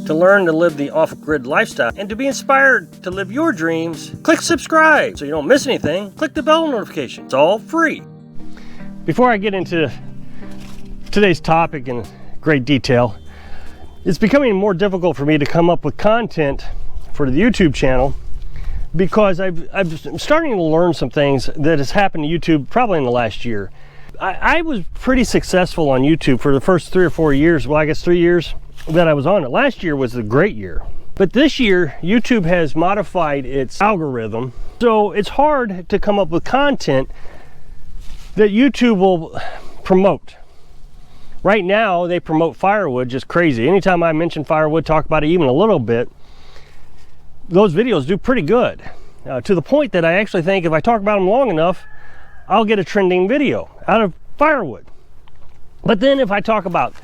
To learn to live the off-grid lifestyle and to be inspired to live your dreams, click subscribe so you don't miss anything. Click the bell notification. It's all free. Before I get into today's topic in great detail, it's becoming more difficult for me to come up with content for the YouTube channel because I'm starting to learn some things that has happened to YouTube probably in the last year. I was pretty successful on YouTube for the first 3 or 4 years. Well, I guess 3 years that I was on it. Last year was a great year. But this year, YouTube has modified its algorithm. So it's hard to come up with content that YouTube will promote. Right now, they promote firewood just crazy. Anytime I mention firewood, talk about it even a little bit, those videos do pretty good. To the point that I actually think if I talk about them long enough, I'll get a trending video out of firewood. But then if I talk about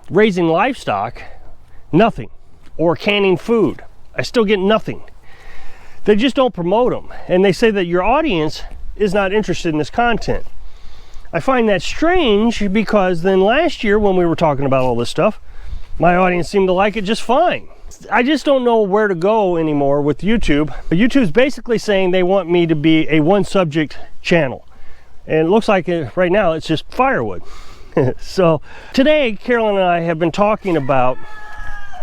raising livestock, nothing. Or canning food, I still get nothing. They just don't promote them. And they say that your audience is not interested in this content. I find that strange because then last year when we were talking about all this stuff, my audience seemed to like it just fine. I just don't know where to go anymore with YouTube. YouTube's basically saying they want me to be a one subject channel. And it looks like right now it's just firewood. So today, Carolyn and I have been talking about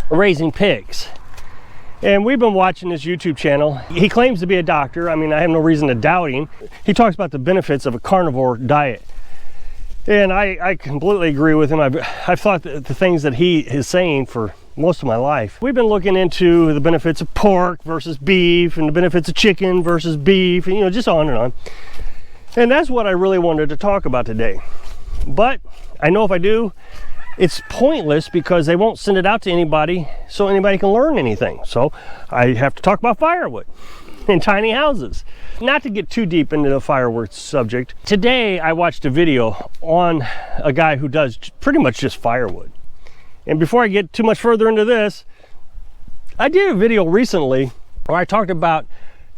raising pigs. And we've been watching this YouTube channel. He claims to be a doctor. I mean, I have no reason to doubt him. He talks about the benefits of a carnivore diet. And I completely agree with him. I've thought the things that he is saying for most of my life. We've been looking into the benefits of pork versus beef and the benefits of chicken versus beef, and, you know, just on and on. And that's what I really wanted to talk about today. But I know if I do, it's pointless because they won't send it out to anybody so anybody can learn anything. So I have to talk about firewood and tiny houses. Not to get too deep into the firewood subject, today I watched a video on a guy who does pretty much just firewood. And before I get too much further into this, I did a video recently where I talked about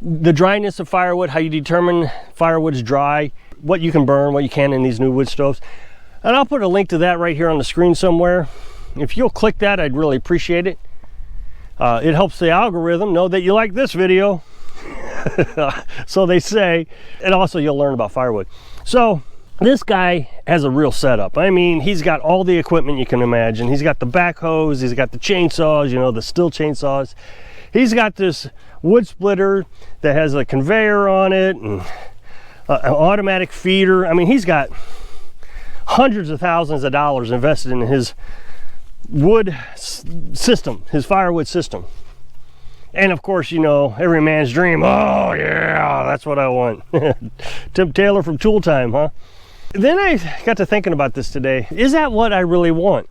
the dryness of firewood, how you determine firewood's dry, what you can burn, what you can in these new wood stoves. And I'll put a link to that right here on the screen somewhere. If you'll click that, I'd really appreciate it. It helps the algorithm know that you like this video. So they say, and also you'll learn about firewood. So this guy has a real setup. I mean, he's got all the equipment you can imagine. He's got the backhoes, he's got the chainsaws, you know, the steel chainsaws. He's got this wood splitter that has a conveyor on it and an automatic feeder. I mean, he's got hundreds of thousands of dollars invested in his wood system, his firewood system. And of course, you know, every man's dream, oh yeah, that's what I want. Tim Taylor from Tool Time, huh? Then I got to thinking about this today. Is that what I really want?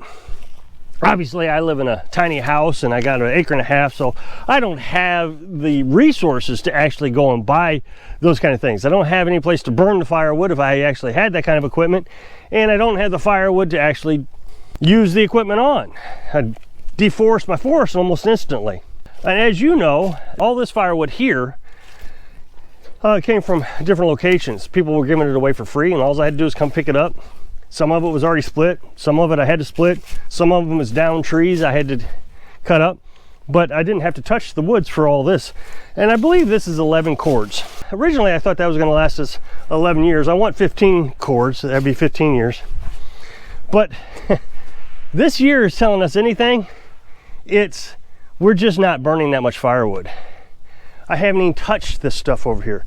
Obviously, I live in a tiny house and I got 1.5 acres, so I don't have the resources to actually go and buy those kind of things. I don't have any place to burn the firewood if I actually had that kind of equipment, and I don't have the firewood to actually use the equipment on. I'd deforest my forest almost instantly. And as you know, all this firewood here came from different locations. People were giving it away for free, and all I had to do was come pick it up. Some of it was already split. Some of it I had to split. Some of them was down trees I had to cut up. But I didn't have to touch the woods for all this. And I believe this is 11 cords. Originally, I thought that was going to last us 11 years. I want 15 cords, so that'd be 15 years. But this year is telling us anything. We're just not burning that much firewood. I haven't even touched this stuff over here.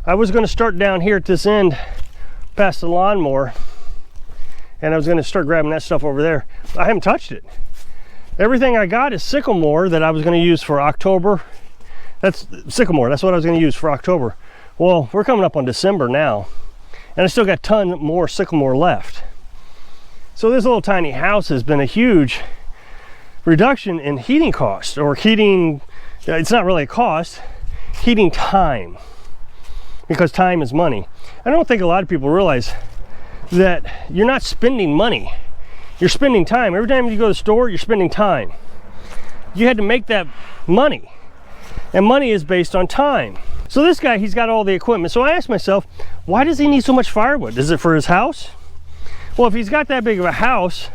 I was going to start down here at this end past the lawnmower, and I was going to start grabbing that stuff over there. I haven't touched it. Everything I got is sycamore that I was going to use for October. That's sycamore. That's what I was going to use for October. Well, we're coming up on December now, and I still got a ton more sycamore left. So this little tiny house has been a huge reduction in heating costs, or heating, it's not really a cost, heating time, because time is money. I don't think a lot of people realize that you're not spending money, you're spending time. Every time you go to the store, you're spending time. You had to make that money, and money is based on time. So this guy, he's got all the equipment. So I asked myself, why does he need so much firewood? Is it for his house? Well, if he's got that big of a house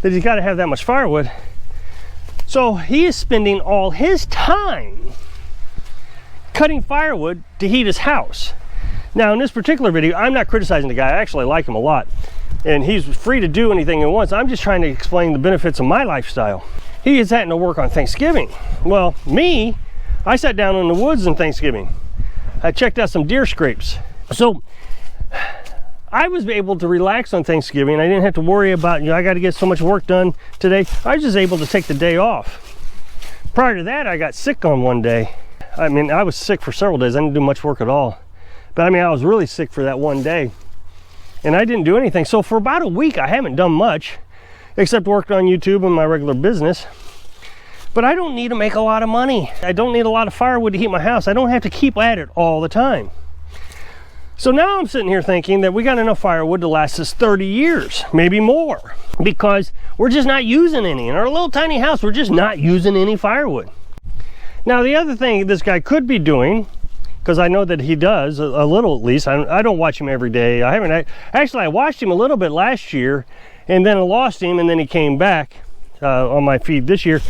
that he's got to have that much firewood, so So he is spending all his time cutting firewood to heat his house. Now in this particular video, I'm not criticizing the guy. I actually like him a lot. And he's free to do anything he wants. I'm just trying to explain the benefits of my lifestyle. He is having to work on Thanksgiving. Well, me, I sat down in the woods on Thanksgiving. I checked out some deer scrapes. So I was able to relax on Thanksgiving. I didn't have to worry about, I got to get so much work done today. I was just able to take the day off. Prior to that, I got sick on one day. I mean, I was sick for several days. I didn't do much work at all. But I mean, I was really sick for that one day. And I didn't do anything. So for about a week, I haven't done much, except worked on YouTube and my regular business. But I don't need to make a lot of money. I don't need a lot of firewood to heat my house. I don't have to keep at it all the time. So now I'm sitting here thinking that we got enough firewood to last us 30 years, maybe more, because we're just not using any. In our little tiny house, we're just not using any firewood. Now, the other thing this guy could be doing, because I know that he does a little at least. I don't watch him every day. Actually, I watched him a little bit last year, and then I lost him, and then he came back on my feed this year.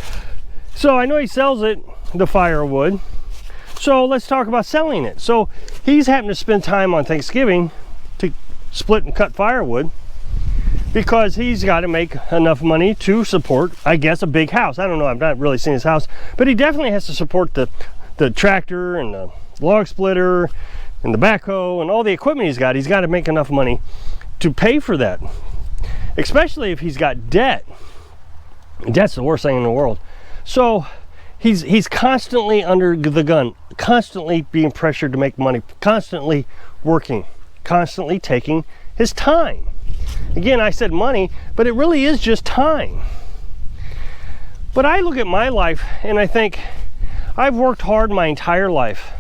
So I know he sells it, the firewood. So let's talk about selling it. So he's having to spend time on Thanksgiving to split and cut firewood because he's got to make enough money to support, I guess, a big house. I don't know. I've not really seen his house, but he definitely has to support the tractor and the log splitter and the backhoe and all the equipment he's got. He's got to make enough money to pay for that, especially if he's got debt. Debt's the worst thing in the world. So he's constantly under the gun, constantly being pressured to make money, constantly working, constantly taking his time. Again, I said money, but it really is just time. But I look at my life and I think I've worked hard my entire life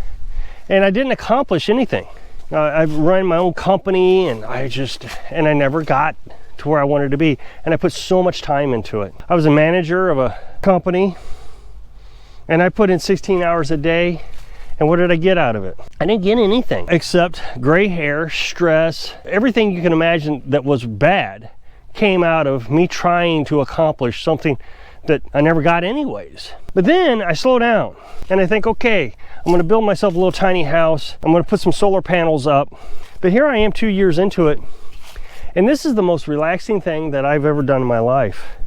and I didn't accomplish anything. I've run my own company and I never got to where I wanted to be. And I put so much time into it. I was a manager of a company and I put in 16 hours a day. And what did I get out of it? I didn't get anything except gray hair, stress, everything you can imagine that was bad came out of me trying to accomplish something that I never got anyways. But then I slow down and I think, okay, I'm gonna build myself a little tiny house. I'm gonna put some solar panels up. But here I am 2 years into it. And this is the most relaxing thing that I've ever done in my life.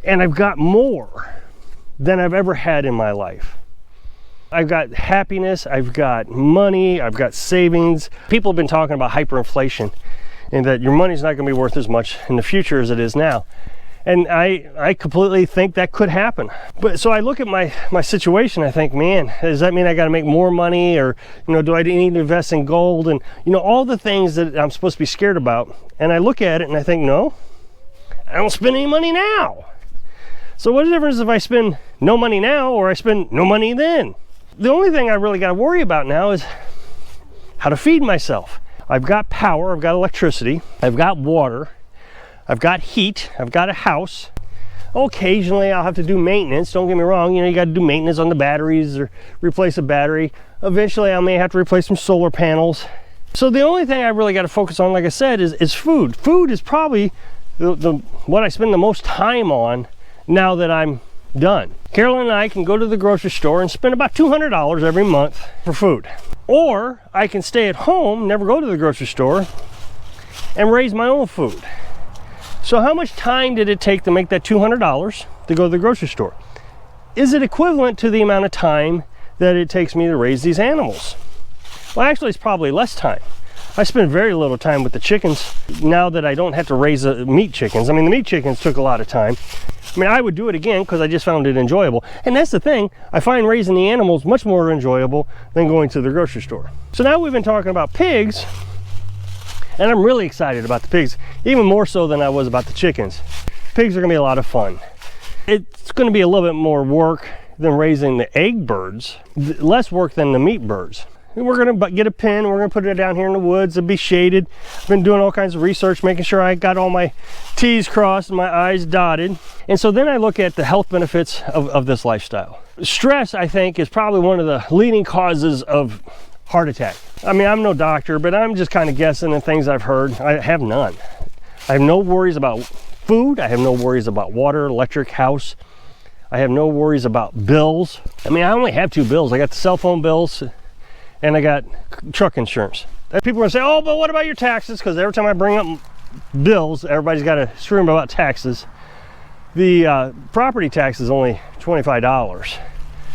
And I've got more than I've ever had in my life. I've got happiness, I've got money, I've got savings. People have been talking about hyperinflation and that your money's not gonna be worth as much in the future as it is now. And I completely think that could happen. But so I look at my situation, I think, man, does that mean I gotta make more money, or do I need to invest in gold, and all the things that I'm supposed to be scared about. And I look at it and I think, no, I don't spend any money now. So what's the difference if I spend no money now or I spend no money then? The only thing I really got to worry about now is how to feed myself. I've got power, I've got electricity, I've got water, I've got heat, I've got a house. Occasionally I'll have to do maintenance, don't get me wrong, you got to do maintenance on the batteries or replace a battery. Eventually I may have to replace some solar panels. So the only thing I really got to focus on, like I said, is food. Food is probably what I spend the most time on now that I'm done. Carolyn and I can go to the grocery store and spend about $200 every month for food. Or I can stay at home, never go to the grocery store, and raise my own food. So how much time did it take to make that $200 to go to the grocery store? Is it equivalent to the amount of time that it takes me to raise these animals? Well, actually, it's probably less time. I spend very little time with the chickens now that I don't have to raise meat chickens. I mean, the meat chickens took a lot of time. I mean, I would do it again because I just found it enjoyable. And that's the thing, I find raising the animals much more enjoyable than going to the grocery store. So now we've been talking about pigs, and I'm really excited about the pigs, even more so than I was about the chickens. Pigs are gonna be a lot of fun. It's gonna be a little bit more work than raising the egg birds, less work than the meat birds. We're gonna get a pen, we're gonna put it down here in the woods, it'll be shaded. I've been doing all kinds of research, making sure I got all my T's crossed and my I's dotted. And so then I look at the health benefits of this lifestyle. Stress, I think, is probably one of the leading causes of heart attack. I mean, I'm no doctor, but I'm just kind of guessing the things I've heard. I have none. I have no worries about food. I have no worries about water, electric, house. I have no worries about bills. I mean, I only have 2 bills. I got the cell phone bills and I got truck insurance. People are gonna say, oh, but what about your taxes? Because every time I bring up bills, everybody's got to scream about taxes. The property tax is only $25.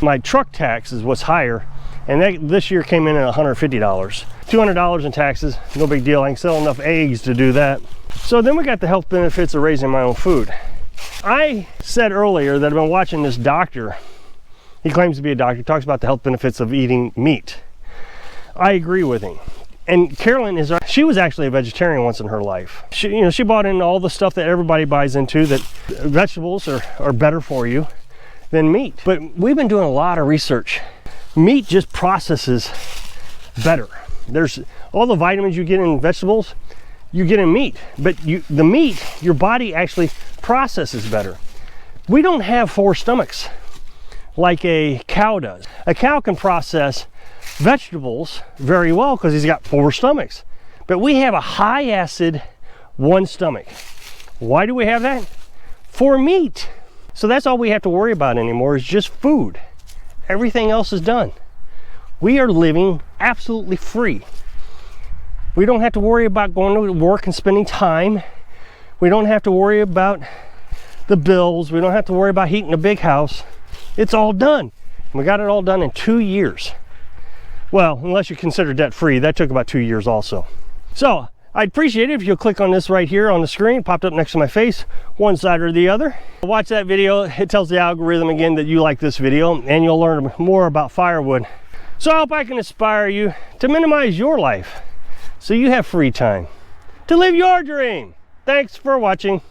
My truck tax is what's higher, and this year came in at $150. $200 in taxes, no big deal. I can sell enough eggs to do that. So then we got the health benefits of raising my own food. I said earlier that I've been watching this doctor. He claims to be a doctor. He talks about the health benefits of eating meat. I agree with him. And Carolyn she was actually a vegetarian once in her life. She bought into all the stuff that everybody buys into, that vegetables are better for you than meat. But we've been doing a lot of research. Meat just processes better. There's all the vitamins you get in vegetables, you get in meat. But the meat, your body actually processes better. We don't have 4 stomachs like a cow does. A cow can process vegetables very well because he's got 4 stomachs, but we have a high acid 1 stomach. Why do we have that? For meat. So that's all we have to worry about anymore, is just food. Everything else is done. We are living absolutely free. We don't have to worry about going to work and spending time. We don't have to worry about the bills. We don't have to worry about heating a big house. It's all done. We got it all done in 2 years. Well, unless you consider debt-free, that took about 2 years also. So I'd appreciate it if you'll click on this right here on the screen, popped up next to my face, one side or the other. Watch that video. It tells the algorithm again that you like this video, and you'll learn more about firewood. So I hope I can inspire you to minimize your life so you have free time to live your dream. Thanks for watching.